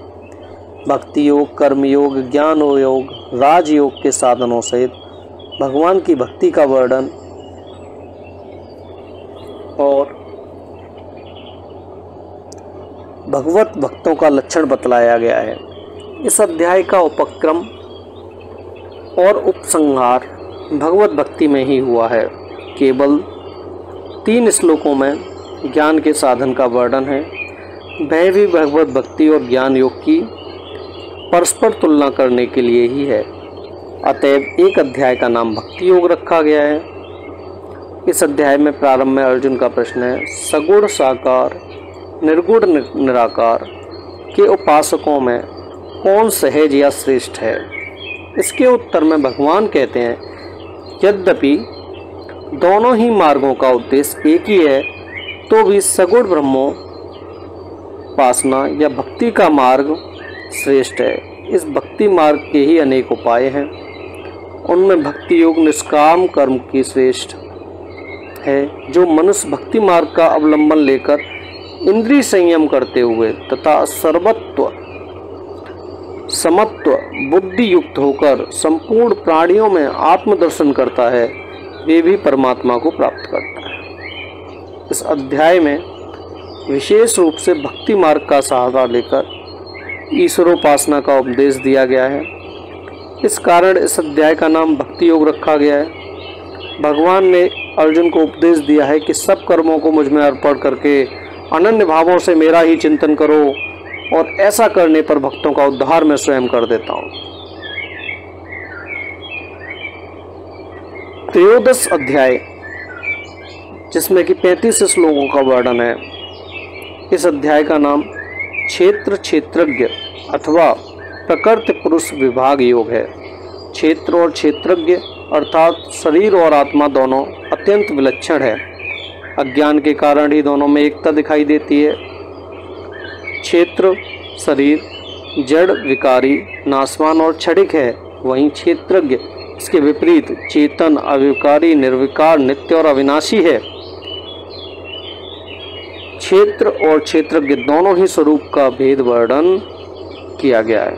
भक्ति योग, कर्म योग, ज्ञान योग, राजयोग के साधनों सहित भगवान की भक्ति का वर्णन और भगवत भक्तों का लक्षण बतलाया गया है। इस अध्याय का उपक्रम और उपसंहार भगवत भक्ति में ही हुआ है। केवल 3 श्लोकों में ज्ञान के साधन का वर्णन है। वह भी भगवत भक्ति और ज्ञान योग की परस्पर तुलना करने के लिए ही है। अतएव एक अध्याय का नाम भक्ति योग रखा गया है। इस अध्याय में प्रारंभ में अर्जुन का प्रश्न है, सगुण साकार निर्गुण निराकार के उपासकों में कौन सहज या श्रेष्ठ है। इसके उत्तर में भगवान कहते हैं, यद्यपि दोनों ही मार्गों का उद्देश्य एक ही है, तो भी सगुण ब्रह्मोपासना या भक्ति का मार्ग श्रेष्ठ है। इस भक्ति मार्ग के ही अनेक उपाय हैं। उनमें भक्ति योग निष्काम कर्म की श्रेष्ठ है, जो मनुष्य भक्ति मार्ग का अवलंबन लेकर इंद्रिय संयम करते हुए तथा सर्वत्व समत्व बुद्धि युक्त होकर संपूर्ण प्राणियों में आत्मदर्शन करता है, वे भी परमात्मा को प्राप्त करता है। इस अध्याय में विशेष रूप से भक्ति मार्ग का सहारा लेकर ईश्वरोपासना का उपदेश दिया गया है। इस कारण इस अध्याय का नाम भक्ति योग रखा गया है। भगवान ने अर्जुन को उपदेश दिया है कि सब कर्मों को मुझ में अर्पण करके अनन्य भावों से मेरा ही चिंतन करो, और ऐसा करने पर भक्तों का उद्धार मैं स्वयं कर देता हूँ। त्रयोदश अध्याय, जिसमें कि 35 श्लोकों का वर्णन है। इस अध्याय का नाम क्षेत्र क्षेत्रज्ञ अथवा प्रकृति पुरुष विभाग योग है। क्षेत्र और क्षेत्रज्ञ अर्थात शरीर और आत्मा दोनों अत्यंत विलक्षण है। अज्ञान के कारण ही दोनों में एकता दिखाई देती है। क्षेत्र शरीर जड़, विकारी, नाशवान और क्षणिक है, वहीं क्षेत्रज्ञ इसके विपरीत चेतन, अविकारी, निर्विकार, नित्य और अविनाशी है। क्षेत्र और क्षेत्रज्ञ दोनों ही स्वरूप का भेद वर्णन किया गया है,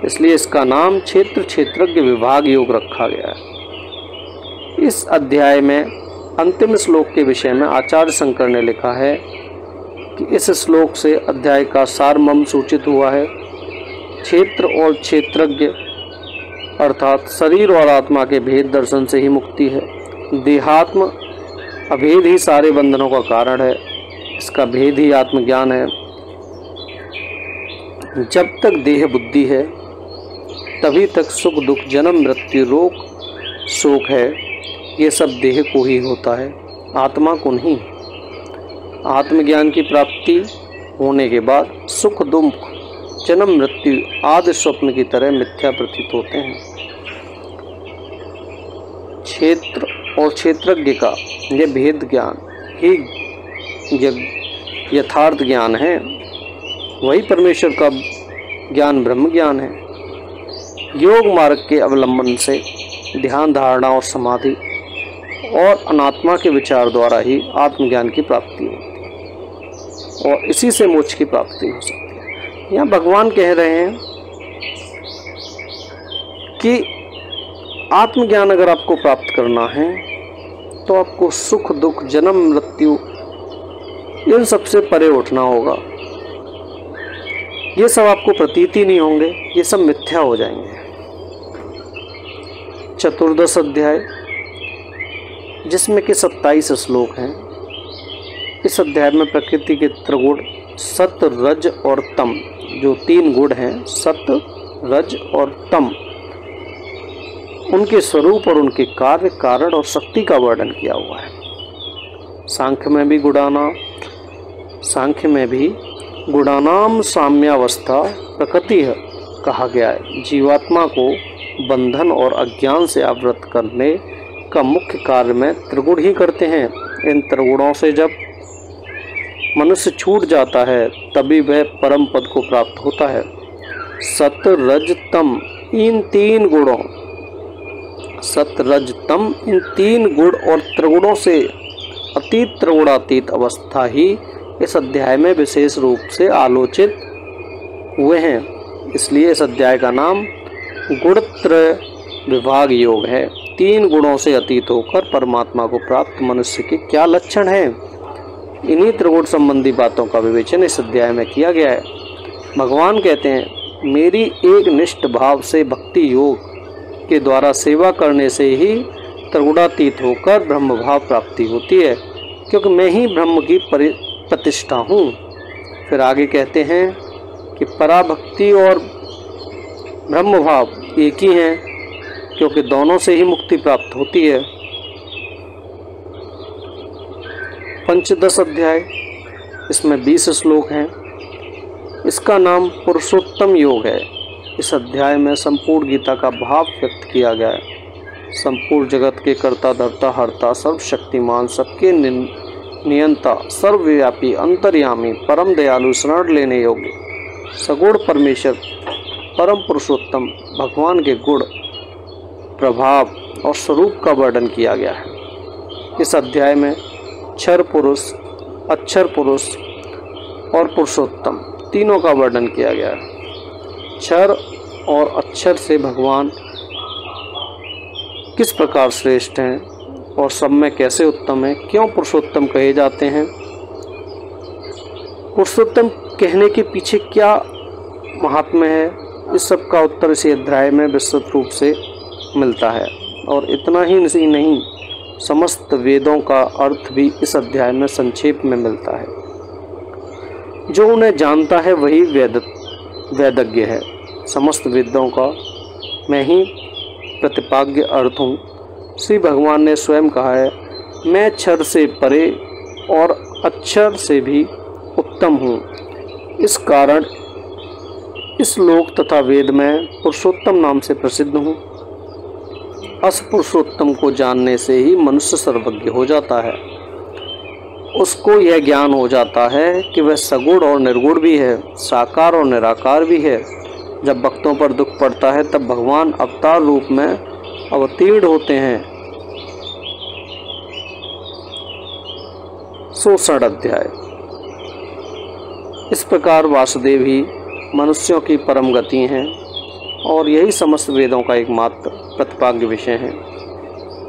इसलिए इसका नाम क्षेत्र क्षेत्रज्ञ विभाग योग रखा गया है। इस अध्याय में अंतिम श्लोक के विषय में आचार्य शंकर ने लिखा है कि इस श्लोक से अध्याय का सारमर्म सूचित हुआ है। क्षेत्र और क्षेत्रज्ञ अर्थात शरीर और आत्मा के भेद दर्शन से ही मुक्ति है। देहात्म अभेद ही सारे बंधनों का कारण है, इसका भेद ही आत्मज्ञान है। जब तक देह बुद्धि है तभी तक सुख दुख जन्म मृत्यु रोग शोक है, ये सब देह को ही होता है, आत्मा को नहीं। आत्मज्ञान की प्राप्ति होने के बाद सुख दुख जन्म मृत्यु आदि स्वप्न की तरह मिथ्या प्रतीत होते हैं। क्षेत्र और क्षेत्रज्ञ का यह भेद ज्ञान ही यथार्थ ज्ञान है, वही परमेश्वर का ज्ञान ब्रह्म ज्ञान है। योग मार्ग के अवलंबन से ध्यान, धारणा और समाधि और अनात्मा के विचार द्वारा ही आत्मज्ञान की प्राप्ति होती है और इसी से मोक्ष की प्राप्ति हो सकती है। यहाँ भगवान कह रहे हैं कि आत्मज्ञान अगर आपको प्राप्त करना है तो आपको सुख दुख जन्म मृत्यु इन सबसे परे उठना होगा। ये सब आपको प्रतीत ही नहीं होंगे, ये सब मिथ्या हो जाएंगे। चतुर्दश अध्याय, जिसमें कि 27 श्लोक हैं। इस अध्याय में प्रकृति के त्रिगुण सत्य, रज और तम, जो 3 गुण हैं, सत्य, रज और तम, उनके स्वरूप और उनके कार्य, कारण और शक्ति का वर्णन किया हुआ है। सांख्य में भी गुणानाम साम्यावस्था प्रकृति है कहा गया है। जीवात्मा को बंधन और अज्ञान से आवृत करने का मुख्य कार्य में त्रिगुण ही करते हैं। इन त्रिगुणों से जब मनुष्य छूट जाता है तभी वह परम पद को प्राप्त होता है। सत रज तम इन तीन गुणों, सत रज तम इन तीन गुण और त्रिगुणों से अतीत त्रिगुणातीत अवस्था ही इस अध्याय में विशेष रूप से आलोचित हुए हैं। इसलिए इस अध्याय का नाम गुणत्रय विभाग योग है। तीन गुणों से अतीत होकर परमात्मा को प्राप्त मनुष्य के क्या लक्षण हैं, इन्हीं त्रिगुण संबंधी बातों का विवेचन इस अध्याय में किया गया है। भगवान कहते हैं, मेरी एक निष्ठ भाव से भक्ति योग के द्वारा सेवा करने से ही त्रिगुणातीत होकर ब्रह्म भाव प्राप्ति होती है, क्योंकि मैं ही ब्रह्म की प्रतिष्ठा हूँ। फिर आगे कहते हैं कि पराभक्ति और ब्रह्म भाव एक ही हैं, क्योंकि दोनों से ही मुक्ति प्राप्त होती है। पंचदश अध्याय, इसमें 20 श्लोक हैं। इसका नाम पुरुषोत्तम योग है। इस अध्याय में संपूर्ण गीता का भाव व्यक्त किया गया है। संपूर्ण जगत के कर्ता धर्ता हर्ता सर्वशक्तिमान सबके नियंता सर्वव्यापी अंतर्यामी परम दयालु शरण लेने योग्य सगुण परमेश्वर परम पुरुषोत्तम भगवान के गुण प्रभाव और स्वरूप का वर्णन किया गया है। इस अध्याय में क्षर पुरुष, अक्षर पुरुष और पुरुषोत्तम तीनों का वर्णन किया गया है। क्षर और अक्षर से भगवान किस प्रकार श्रेष्ठ हैं और सब में कैसे उत्तम हैं, क्यों पुरुषोत्तम कहे जाते हैं, पुरुषोत्तम कहने के पीछे क्या महात्म्य है, इस सब का उत्तर इसी अध्याय में विस्तृत रूप से मिलता है। और इतना ही नहीं, समस्त वेदों का अर्थ भी इस अध्याय में संक्षेप में मिलता है। जो उन्हें जानता है वही वेदज्ञ है। समस्त वेदों का मैं ही प्रतिपाद्य अर्थ हूँ। श्री भगवान ने स्वयं कहा है, मैं क्षर से परे और अक्षर से भी उत्तम हूँ। इस कारण इस लोक तथा वेद में पुरुषोत्तम नाम से प्रसिद्ध हूँ। अस पुरुषोत्तम को जानने से ही मनुष्य सर्वज्ञ हो जाता है। उसको यह ज्ञान हो जाता है कि वह सगुण और निर्गुण भी है, साकार और निराकार भी है। जब भक्तों पर दुख पड़ता है तब भगवान अवतार रूप में अवतीर्ण होते हैं। शोषण अध्याय, इस प्रकार वासुदेव ही मनुष्यों की परम गति हैं और यही समस्त वेदों का एकमात्र प्रतिपाद्य विषय है।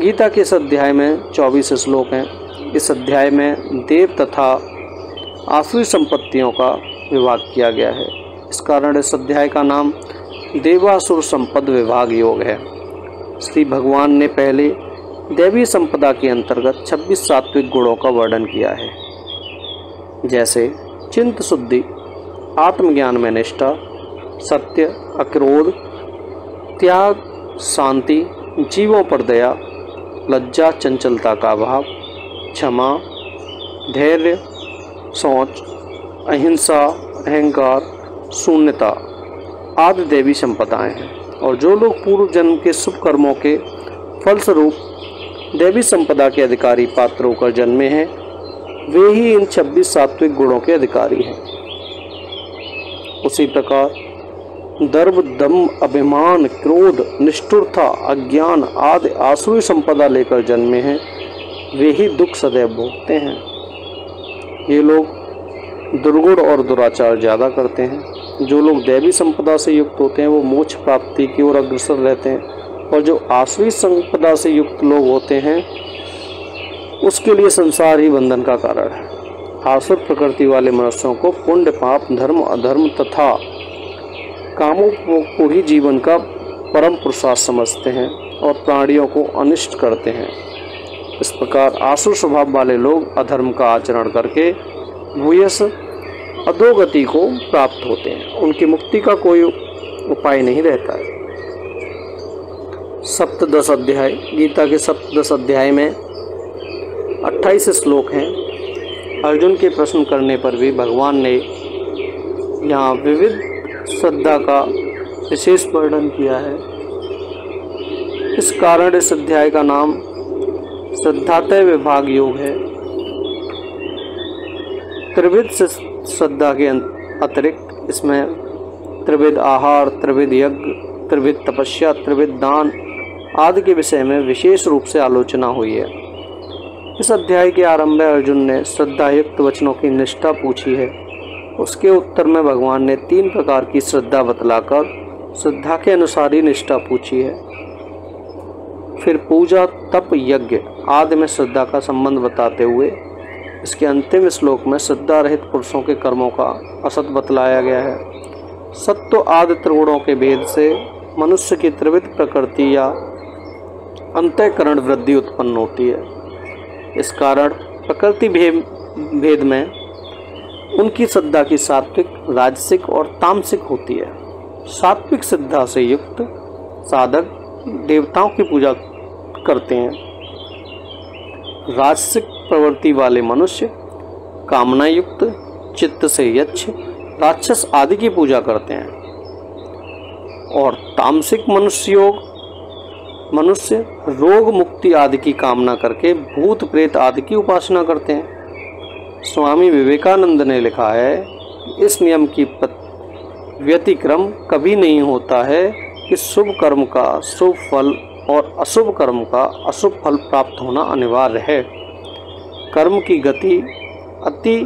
गीता के इस अध्याय में 24 श्लोक हैं। इस अध्याय में देव तथा आसुरी संपत्तियों का विभाग किया गया है। इस कारण इस अध्याय का नाम देवासुर संपद विभाग योग है। श्री भगवान ने पहले दैवी संपदा के अंतर्गत 26 सात्विक गुणों का वर्णन किया है, जैसे चिंत शुद्धि, आत्मज्ञान में निष्ठा, सत्य, अक्रोध, त्याग, शांति, जीवों पर दया, लज्जा चंचलता का अभाव, क्षमा, धैर्य, सोच, अहिंसा, अहंकार, शून्यता आदि देवी संपदाएं हैं। और जो लोग पूर्व जन्म के शुभ कर्मों के फलस्वरूप देवी संपदा के अधिकारी पात्र होकर जन्मे हैं, वे ही इन 26 सात्विक गुणों के अधिकारी हैं। उसी प्रकार गर्व, दम्भ, अभिमान, क्रोध, निष्ठुरता, अज्ञान आदि आसुरी संपदा लेकर जन्मे हैं, वे ही दुख सदैव भोगते हैं। ये लोग दुर्गुण और दुराचार ज़्यादा करते हैं। जो लोग दैवी संपदा से युक्त होते हैं वो मोक्ष प्राप्ति की ओर अग्रसर रहते हैं, और जो आसुरी संपदा से युक्त लोग होते हैं उसके लिए संसार ही बंधन का कारण है। आसुर प्रकृति वाले मनुष्यों को पुण्य, पाप, धर्म, अधर्म तथा कामों को ही जीवन का परम पुरुषार्थ समझते हैं और प्राणियों को अनिष्ट करते हैं। इस प्रकार आसुर स्वभाव वाले लोग अधर्म का आचरण करके भूयस अधोगति को प्राप्त होते हैं। उनकी मुक्ति का कोई उपाय नहीं रहता है। सप्तदश अध्याय, गीता के सप्तदश अध्याय में 28 श्लोक हैं। अर्जुन के प्रश्न करने पर भी भगवान ने यहाँ विविध श्रद्धा का विशेष वर्णन किया है। इस कारण इस अध्याय का नाम श्रद्धातय विभाग योग है। त्रिविध श्रद्धा के अतिरिक्त इसमें त्रिविध आहार, त्रिविध यज्ञ, त्रिविध तपस्या, त्रिविध दान आदि के विषय में विशेष रूप से आलोचना हुई है। इस अध्याय के आरंभ में अर्जुन ने श्रद्धायुक्त वचनों की निष्ठा पूछी है। उसके उत्तर में भगवान ने 3 प्रकार की श्रद्धा बतलाकर श्रद्धा के अनुसार ही निष्ठा पूछी है। फिर पूजा, तप, यज्ञ आदि में श्रद्धा का संबंध बताते हुए इसके अंतिम श्लोक में श्रद्धा रहित पुरुषों के कर्मों का असत बतलाया गया है। सत्व आदि त्रिगुणों के भेद से मनुष्य की त्रिविध प्रकृति या अंतःकरण वृद्धि उत्पन्न होती है। इस कारण प्रकृति भेद में उनकी श्रद्धा की सात्विक, राजसिक और तामसिक होती है। सात्विक श्रद्धा से युक्त साधक देवताओं की पूजा करते हैं। राजसिक प्रवृत्ति वाले मनुष्य कामना युक्त चित्त से यक्ष, राक्षस आदि की पूजा करते हैं। और तामसिक मनुष्य रोग मुक्ति आदि की कामना करके भूत प्रेत आदि की उपासना करते हैं। स्वामी विवेकानंद ने लिखा है, इस नियम की व्यतिक्रम कभी नहीं होता है कि शुभ कर्म का शुभ फल और अशुभ कर्म का अशुभ फल प्राप्त होना अनिवार्य है। कर्म की गति अति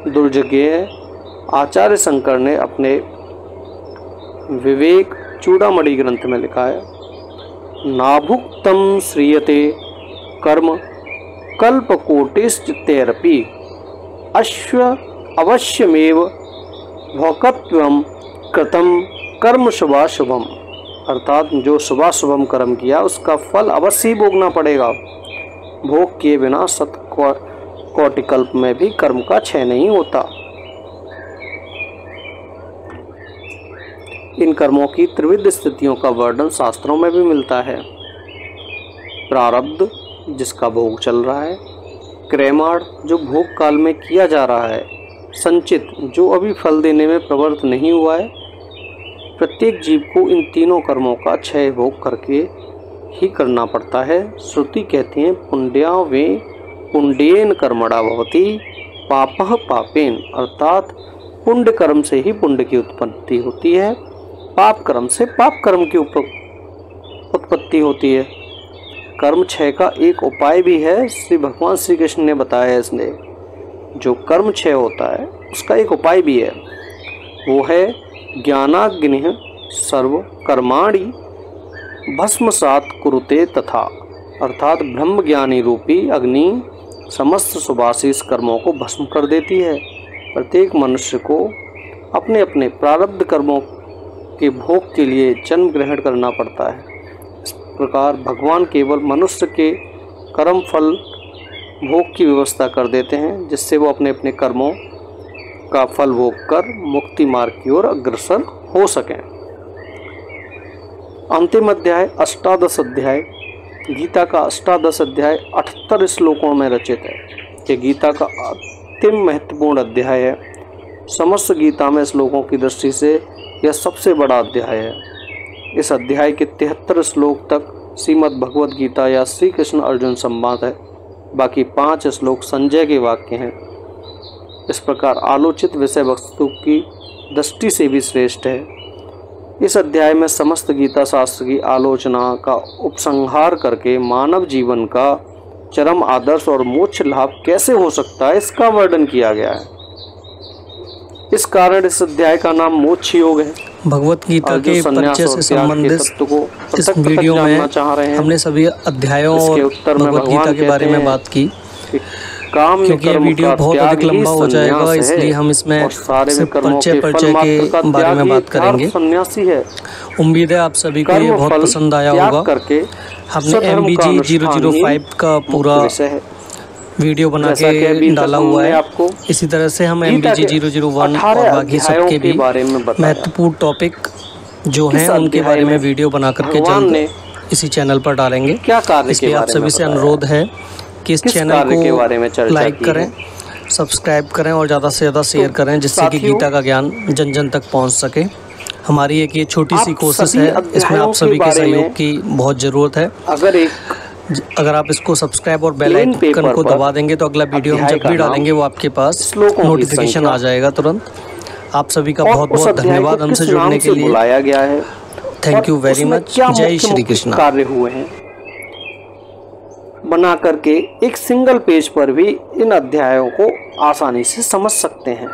दुर्जगेय आचार्य शंकर ने अपने विवेक चूड़ामणि ग्रंथ में लिखा है, नाभुक्तम श्रीयते कर्म कल्पकोटिश्चैरपि अवश्यमेव भोक्तव्यम कृतम कर्म शुभाशुभम। अर्थात जो शुभाशुभम कर्म किया उसका फल अवश्य ही भोगना पड़ेगा। भोग किए बिना कोटिकल्प में भी कर्म का क्षय नहीं होता। इन कर्मों की त्रिविध स्थितियों का वर्णन शास्त्रों में भी मिलता है। प्रारब्ध, जिसका भोग चल रहा है, क्रयमाण, जो भोग काल में किया जा रहा है, संचित, जो अभी फल देने में प्रवृत्त नहीं हुआ है। प्रत्येक जीव को इन तीनों कर्मों का क्षय भोग करके ही करना पड़ता है। श्रुति कहती है, पुण्या वे पुण्येन कर्मणा भवति पापः पापेन, अर्थात पुण्य कर्म से ही पुण्य की उत्पत्ति होती है, पाप कर्म से पाप कर्म की उत्पत्ति होती है। कर्म क्षय का एक उपाय भी है, श्री भगवान श्री कृष्ण ने बताया है। इसने जो कर्म क्षय होता है उसका एक उपाय भी है, वो है ज्ञानाग्निः सर्व कर्माणि भस्मसात् कुरुते तथा, अर्थात ब्रह्म ज्ञानी रूपी अग्नि समस्त शुभाशीष कर्मों को भस्म कर देती है। प्रत्येक मनुष्य को अपने अपने प्रारब्ध कर्मों के भोग के लिए जन्म ग्रहण करना पड़ता है। इस प्रकार भगवान केवल मनुष्य के कर्म फल भोग की व्यवस्था कर देते हैं, जिससे वो अपने अपने कर्मों का फल भोग कर मुक्ति मार्ग की ओर अग्रसर हो सकें। अंतिम अध्याय अष्टादश अध्याय गीता का अष्टादश अध्याय 78 श्लोकों में रचित है। ये गीता का अंतिम महत्वपूर्ण अध्याय है। समस्त गीता में श्लोकों की दृष्टि से यह सबसे बड़ा अध्याय है। इस अध्याय के 73 श्लोक तक श्रीमद् भगवद गीता या श्री कृष्ण अर्जुन संवाद है। बाकी 5 श्लोक संजय के वाक्य हैं। इस प्रकार आलोचित विषय वस्तु की दृष्टि से भी श्रेष्ठ है। इस अध्याय में समस्त गीता शास्त्र की आलोचना का उपसंहार करके मानव जीवन का चरम आदर्श और मोक्ष लाभ कैसे हो सकता है, इसका वर्णन किया गया है। इस कारण इस अध्याय का नाम मोक्ष योग है। भगवत गीता के परिचय से संबंधित इस वीडियो में हमने सभी अध्यायों और भगवत गीता के बारे में बात की। क्योंकि ये वीडियो बहुत अधिक लंबा हो जाएगा, इसलिए हम इसमें सिर्फ परिचय के बारे में बात करेंगे। उम्मीद है आप सभी को ये बहुत पसंद आया होगा। हमने MBG 005 का पूरा वीडियो बना के डाला हुआ है। इसी तरह से हम MBG 001 और बाकी सबके भी महत्वपूर्ण टॉपिक जो हैं उनके बारे में वीडियो बना करके जल्द इसी चैनल पर डालेंगे। इसलिए आप सभी से अनुरोध है कि इस चैनल को लाइक करें, सब्सक्राइब करें और ज़्यादा से ज़्यादा शेयर करें, जिससे कि गीता का ज्ञान जन जन तक पहुंच सके। हमारी एक ये छोटी सी कोशिश है, इसमें आप सभी के सहयोग की बहुत ज़रूरत है। अगर एक अगर आप इसको सब्सक्राइब और बेल आइकन को दबा देंगे तो अगला वीडियो हम जब भी डालेंगे वो आपके पास नोटिफिकेशन आ जाएगा तुरंत। आप सभी का बहुत बहुत धन्यवाद हमसे जुड़ने के लिए। बुलाया गया है, थैंक यू वेरी मच। जय श्री कृष्ण। कार्य हुए हैं बना करके एक सिंगल पेज पर भी इन अध्यायों को आसानी से समझ सकते हैं।